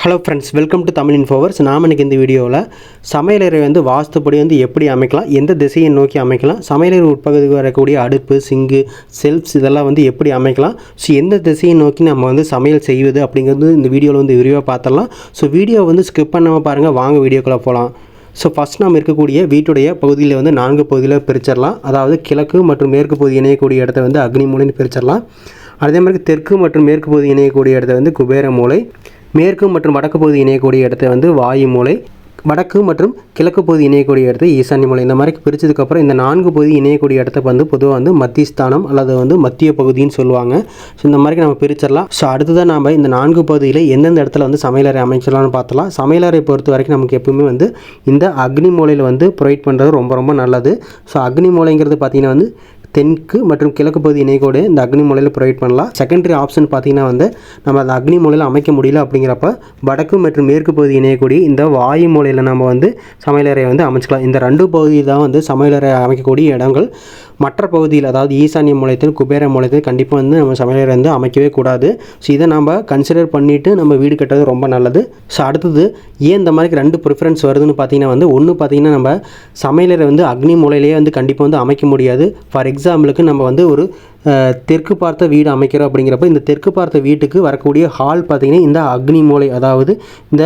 Hello friends, welcome to Tamil இன்ஃபோவர்ஸ். நாம் இன்றைக்கி இந்த வீடியோவில் சமையலறை வாஸ்துப்படி எப்படி அமைக்கலாம், எந்த திசையை நோக்கி அமைக்கலாம், சமையலறை உட்பகுதிக்கு வரக்கூடிய அடுப்பு, சிங்கு, செல்ஃப்ஸ் இதெல்லாம் எப்படி அமைக்கலாம், ஸோ எந்த திசையை நோக்கி நம்ம சமையல் செய்வது அப்படிங்கிறது இந்த வீடியோவில் விரிவாக பார்த்துடலாம். ஸோ வீடியோ ஸ்கிப் பண்ணாமல் பாருங்கள். வாங்க வீடியோக்குள்ளே போகலாம். ஸோ ஃபஸ்ட் நாம் இருக்கக்கூடிய வீட்டுடைய பகுதியில் 4 பகுதியில் பிரிச்சிடலாம். அதாவது கிழக்கு மற்றும் மேற்கு பகுதி இணையக்கூடிய இடத்த அக்னி மூலைன்னு பிரிச்சிடலாம். அதே மாதிரி தெற்கு மற்றும் மேற்கு பகுதி இணையக்கூடிய இடத்த குபேர மூலை, மேற்கு மற்றும் வடக்கு பகுதி இணையக்கூடிய இடத்த வாயு மூலை, வடக்கு மற்றும் கிழக்கு பகுதி இணையக்கூடிய இடத்த ஈசான்ய மூலை. இந்த மாதிரி பிரித்ததுக்கப்புறம் இந்த 4 பகுதி இணையக்கூடிய இடத்த பொதுவாக மத்தியஸ்தானம் அல்லது மத்திய பகுதின்னு சொல்லுவாங்க. ஸோ இந்த மாதிரி நம்ம பிரிச்சிடலாம். ஸோ அடுத்ததான் நாம் இந்த 4 பகுதியில் எந்தெந்த இடத்துல சமையலறை அமைச்சலாம்னு பார்த்தலாம். சமையலறை பொறுத்த வரைக்கும் நமக்கு எப்பவுமே இந்த அக்னி மூலையில் ப்ரொவைட் பண்ணுறது ரொம்ப ரொம்ப நல்லது. ஸோ அக்னி மூலைங்கிறது பார்த்திங்கன்னா தெற்கு மற்றும் கிழக்கு பகுதி இணையக்கூடிய இந்த அக்னி மூலையில் ப்ரொவைட் பண்ணலாம். செகண்டரி ஆப்ஷன் பார்த்திங்கன்னா நம்ம அந்த அக்னி மூலையில் அமைக்க முடியல அப்படிங்கிறப்ப வடக்கு மற்றும் மேற்கு பகுதி இணையக்கூடிய இந்த வாயு மூலையில் நம்ம சமையலறையை அமைச்சிக்கலாம். இந்த 2 பகுதி தான் சமையலறை அமைக்கக்கூடிய இடங்கள். மற்ற பகுதியில் அதாவது ஈசான்ய மூலையத்தில் குபேர மூலையத்தில் கண்டிப்பாக நம்ம சமையலறை அமைக்கவே கூடாது. ஸோ இதை நம்ம கன்சிடர் பண்ணிவிட்டு நம்ம வீடு கட்டுறது ரொம்ப நல்லது. ஸோ அடுத்தது ஏன் இந்த மாதிரி 2 ப்ரிஃபரன்ஸ் வருதுன்னு பார்த்தீங்கன்னா ஒன்று பார்த்திங்கன்னா நம்ம சமையலறை அக்னி மூலையிலேயே கண்டிப்பாக அமைக்க முடியாது. ஃபார் எக்ஸாம்பிளுக்கு நம்ம ஒரு தெற்கு பார்த்த வீடு அமைக்கிறோம் அப்படிங்கிறப்ப இந்த தெற்கு பார்த்த வீட்டுக்கு வரக்கூடிய ஹால் பார்த்திங்கன்னா இந்த அக்னி மூலை, அதாவது இந்த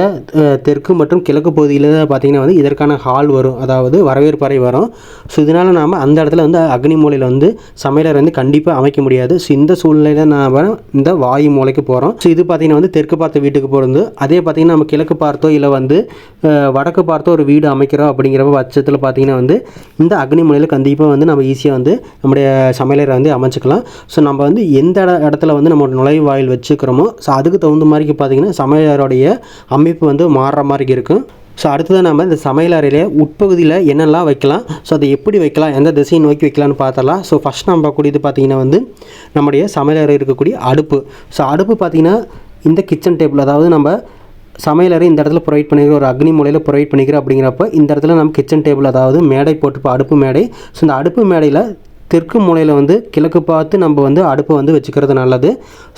தெற்கு மற்றும் கிழக்கு பகுதியில் பார்த்திங்கன்னா இதற்கான ஹால் வரும், அதாவது வரவேற்பறை வரும். ஸோ இதனால் நாம் அந்த இடத்துல அக்னி மூலையில் சமையலறை கண்டிப்பாக அமைக்க முடியாது. ஸோ இந்த சூழ்நிலையில் நாம் இந்த வாயு மூலைக்கு போகிறோம். ஸோ இது பார்த்திங்கன்னா தெற்கு பார்த்த வீட்டுக்கு போகிறது. அதே பார்த்திங்கன்னா நம்ம கிழக்கு பார்த்தோ இல்லை வடக்கு பார்த்தோ ஒரு வீடு அமைக்கிறோம் அப்படிங்கிறப்ப பட்சத்தில் பார்த்திங்கன்னா இந்த அக்னி மூலையில் கண்டிப்பாக நம்ம ஈஸியாக நம்முடைய சமையலறை அமைச்சுக்கலாம். ஸோ நம்ம எந்த இடத்துல நம்ம நுழைவாயில் வச்சுக்கிறோமோ ஸோ அதுக்கு தகுந்த மாதிரி பார்த்திங்கன்னா சமையலறையுடைய அமைப்பு மாறுற மாதிரி இருக்கும். ஸோ அடுத்ததான் நம்ம இந்த சமையலறையிலே உட்பகுதியில் என்னெல்லாம் வைக்கலாம், ஸோ அதை எப்படி வைக்கலாம், எந்த திசையை நோக்கி வைக்கலாம்னு பார்த்தலாம். ஸோ ஃபஸ்ட் நம்ம பார்க்கக்கூடியது பார்த்திங்கன்னா நம்முடைய சமையலறை இருக்கக்கூடிய அடுப்பு. ஸோ அடுப்பு பார்த்திங்கன்னா இந்த கிச்சன் டேபிள், அதாவது நம்ம சமையலறை இந்த இடத்துல ப்ரொவைட் பண்ணிக்கிற ஒரு அக்னி மூலையில் ப்ரொவைட் பண்ணிக்கிறோம் அப்படிங்கிறப்ப இந்த இடத்துல நம்ம கிச்சன் டேபிள் அதாவது மேடை போட்டுப்போம், அடுப்பு மேடை. ஸோ இந்த அடுப்பு மேடையில் தெற்கு மூலையில் கிழக்கு பார்த்து நம்ம அடுப்பை வச்சுக்கிறது நல்லது.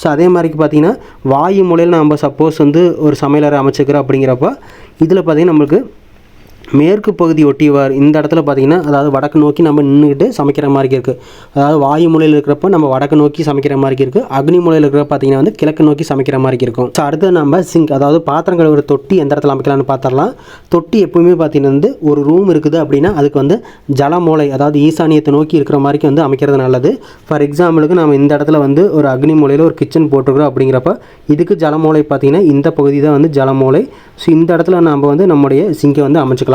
ஸோ அதே மாதிரிக்கு பார்த்திங்கன்னா வாயு மூலையில் நம்ம சப்போஸ் ஒரு சமையலறை அமைச்சிக்கிறோம் அப்படிங்கிறப்ப இதில் பார்த்திங்கன்னா நம்மளுக்கு மேற்கு பகுதி ஒட்டிவார் இந்த இடத்துல பார்த்திங்கன்னா அதாவது வடக்கு நோக்கி நம்ம நின்றுக்கிட்டு சமைக்கிற மாதிரி இருக்குது. அதாவது வாயு மூலையில் இருக்கிறப்ப நம்ம வடக்கு நோக்கி சமைக்கிற மாதிரி இருக்குது. அக்னி மூலையில் இருக்கிறப்ப பார்த்திங்கன்னா கிழக்கு நோக்கி சமைக்கிற மாதிரி இருக்கும். ஸோ அடுத்து நம்ம சிங்க், அதாவது பாத்திரம் கழுவுற தொட்டி எந்த இடத்துல அமைக்கலாம்னு பார்த்துடலாம். தொட்டி எப்பவுமே பார்த்திங்கன்னா ஒரு ரூம் இருக்குது அப்படின்னா அதுக்கு ஜல மூலை, அதாவது ஈசானியத்தை நோக்கி இருக்கிற மாதிரி அமைக்கிறது நல்லது. ஃபார் எக்ஸாம்பிளுக்கு நம்ம இந்த இடத்துல ஒரு அக்னி மூலையில் ஒரு கிச்சன் போட்டுருக்குறோம் அப்படிங்கிறப்ப இதுக்கு ஜலமூலை பார்த்திங்கன்னா இந்த பகுதி தான் ஜலமூலை. ஸோ இந்த இடத்துல நம்ம நம்முடைய சிங்கை அமைச்சிக்கலாம்.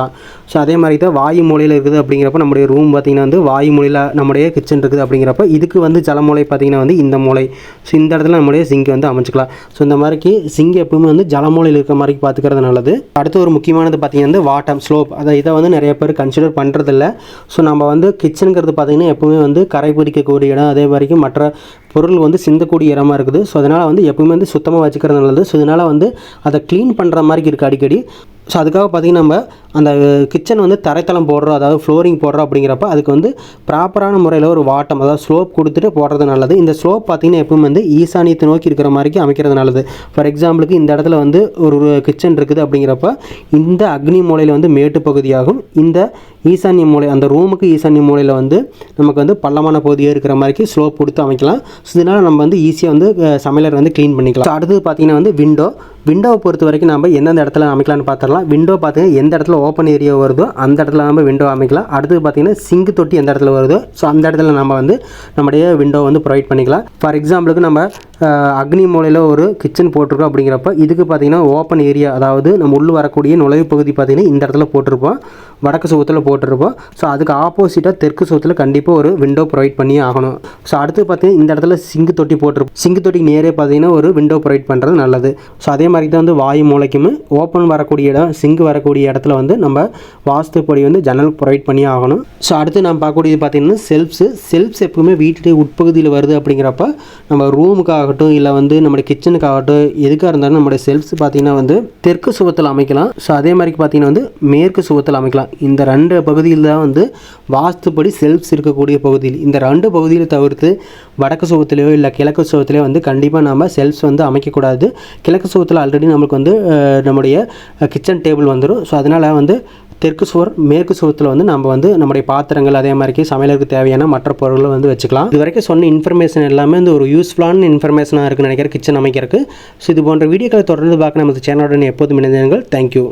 ஸோ அதே மாதிரி தான் வாயு மூலையில் இருக்குது அப்படிங்கிறப்ப நம்முடைய ரூம் பார்த்திங்கன்னா வாயு மூலையில் நம்முடைய கிச்சன் இருக்குது அப்படிங்கிறப்ப இதுக்கு ஜலமூலை பார்த்திங்கன்னா இந்த மூலை. ஸோ இந்த இடத்துல நம்முடைய சிங்கை அமைச்சிக்கலாம். ஸோ இந்த மாதிரிக்கு சிங்கை எப்பவுமே ஜலமூலையில் இருக்கிற மாதிரி பார்த்துக்கிறது நல்லது. அடுத்து ஒரு முக்கியமானது பார்த்திங்கன்னா வாட்டம் ஸ்லோப். அதை இதை நிறைய பேர் கன்சிடர் பண்ணுறதில்ல. ஸோ நம்ம கிச்சனுங்கிறது பார்த்திங்கன்னா எப்பவுமே கரை பிடிக்கக்கூடிய இடம், அதே வரைக்கும் மற்ற பொருள் சிந்தக்கூடிய இடமா இருக்குது. ஸோ அதனால் எப்பவுமே சுத்தமாக வச்சுக்கிறது நல்லது. ஸோ இதனால் அதை க்ளீன் பண்ணுற மாதிரி இருக்குது அடிக்கடி. ஸோ அதுக்காக பார்த்திங்கன்னா நம்ம அந்த கிச்சன் தரைத்தளம் போடுறோம், அதாவது ஃப்ளோரிங் போடுறோம் அப்படிங்கிறப்ப அதுக்கு ப்ராப்பரான முறையில் ஒரு வாட்டம், அதாவது ஸ்லோப் கொடுத்துட்டு போடுறது நல்லது. இந்த ஸ்லோப் பார்த்திங்கன்னா எப்பவுமே ஈசானியத்தை நோக்கி இருக்கிற மாதிரி அமைக்கிறது நல்லது. ஃபார் எக்ஸாம்பிளுக்கு இந்த இடத்துல ஒரு கிச்சன் இருக்குது அப்படிங்கிறப்ப இந்த அக்னி மூலையில் மேட்டு பகுதியாகும், இந்த ஈசான்ய மூலை அந்த ரூமுக்கு ஈசான்ய மூலையில் நமக்கு பள்ளமான பகுதியாக இருக்கிற மாதிரி ஸ்லோப் கொடுத்து அமைக்கலாம். ஸோ இதனால் நம்ம ஈஸியாக சமையலறை க்ளீன் பண்ணிக்கலாம். ஸோ அடுத்தது பார்த்திங்கன்னா விண்டோவை பொறுத்த வரைக்கும் நம்ம எந்தெந்த இடத்துல அமைக்கலாம்னு பார்த்துடலாம். விண்டோ பார்த்திங்கன்னா எந்த இடத்துல ஓப்பன் ஏரியா வருதோ அந்த இடத்துல நம்ம விண்டோ அமைக்கலாம். அடுத்தது பார்த்திங்கன்னா சிங்க் தொட்டி எந்த இடத்துல வருதோ ஸோ அந்த இடத்துல நம்ம நம்முடைய விண்டோ ப்ரொவைட் பண்ணிக்கலாம். ஃபார் எக்ஸாம்பிளுக்கு நம்ம அக்னி மூலையில் ஒரு கிச்சன் போட்டிருக்கோம் அப்படிங்கிறப்ப இதுக்கு பார்த்திங்கன்னா ஓப்பன் ஏரியா, அதாவது நம்ம உள்ளே வரக்கூடிய நுழைவு பகுதி பார்த்திங்கன்னா இந்த இடத்துல போட்டிருப்போம், வடக்கு சுவத்தில் போட்டிருப்போம். ஸோ அதுக்கு ஆப்போசிட்டாக தெற்கு சுவத்தில் கண்டிப்பாக ஒரு விண்டோ ப்ரொவைட் பண்ணி ஆகணும். ஸோ அடுத்து பார்த்திங்கன்னா இந்த இடத்துல சிங்க் தொட்டி போட்டிருப்போம், சிங்க் தொட்டி நேரே பார்த்திங்கன்னா ஒரு விண்டோ ப்ரொவைட் பண்ணுறது நல்லது. ஸோ அதே மாதிரி தான் வாயு மூலைக்கும் ஓப்பன் வரக்கூடிய இடம், சிங்க் வரக்கூடிய இடத்துல நம்ம வாஸ்துப்படி ஜன்னல் ப்ரொவைட் பண்ணி ஆகணும். ஸோ அடுத்து நம்ம பார்க்கக்கூடியது பார்த்திங்கன்னா செல்ஃப்ஸ் எப்பவுமே வீட்டு உட்பகுதியில் வருது அப்படிங்கிறப்ப நம்ம ரூமுக்காகட்டும் இல்லை நம்முடைய கிச்சனுக்காகட்டும் எதுக்காக இருந்தாலும் நம்முடைய செல்ஃப்ஸ் பார்த்திங்கன்னா தெற்கு சுவத்தில் அமைக்கலாம். ஸோ அதே மாதிரி பார்த்திங்கன்னா மேற்கு சுவத்தில் அமைக்கலாம். இந்த 2 பகுதியில் தான் வந்து வாஸ்துப்படி செல்ஃப்ஸ் இருக்கக்கூடிய பகுதியில். இந்த 2 பகுதியில் தவிர்த்து வடக்கு சுவத்திலேயோ இல்லை கிழக்கு சுவத்திலேயோ வந்து கண்டிப்பாக நம்ம செல்ஃப்ஸ் வந்து அமைக்கக்கூடாது. கிழக்கு சுவத்தில் ஆல்ரெடி நம்மளுக்கு வந்து நம்முடைய கிச்சன் டேபிள் வந்துடும். ஸோ அதனால் வந்து தெற்கு சுவர் மேற்கு சுவத்தில் வந்து நம்ம வந்து நம்முடைய பாத்திரங்கள் அதே மாதிரி சமையலுக்கு தேவையான மற்ற பொருட்களை வந்து வச்சுக்கலாம். இது வரைக்கும் சொன்ன இன்ஃபர்மேஷன் எல்லாமே வந்து ஒரு யூஸ்ஃபுல்லான இன்ஃபர்மேஷனாக இருக்குன்னு நினைக்கிறேன் கிச்சன் அமைக்கிறதுக்கு. ஸோ இது போன்ற வீடியோக்களை தொடர்ந்து பார்க்க நமது சேனலுடன் எப்போதும் இணைந்திருங்கள். தேங்க்யூ.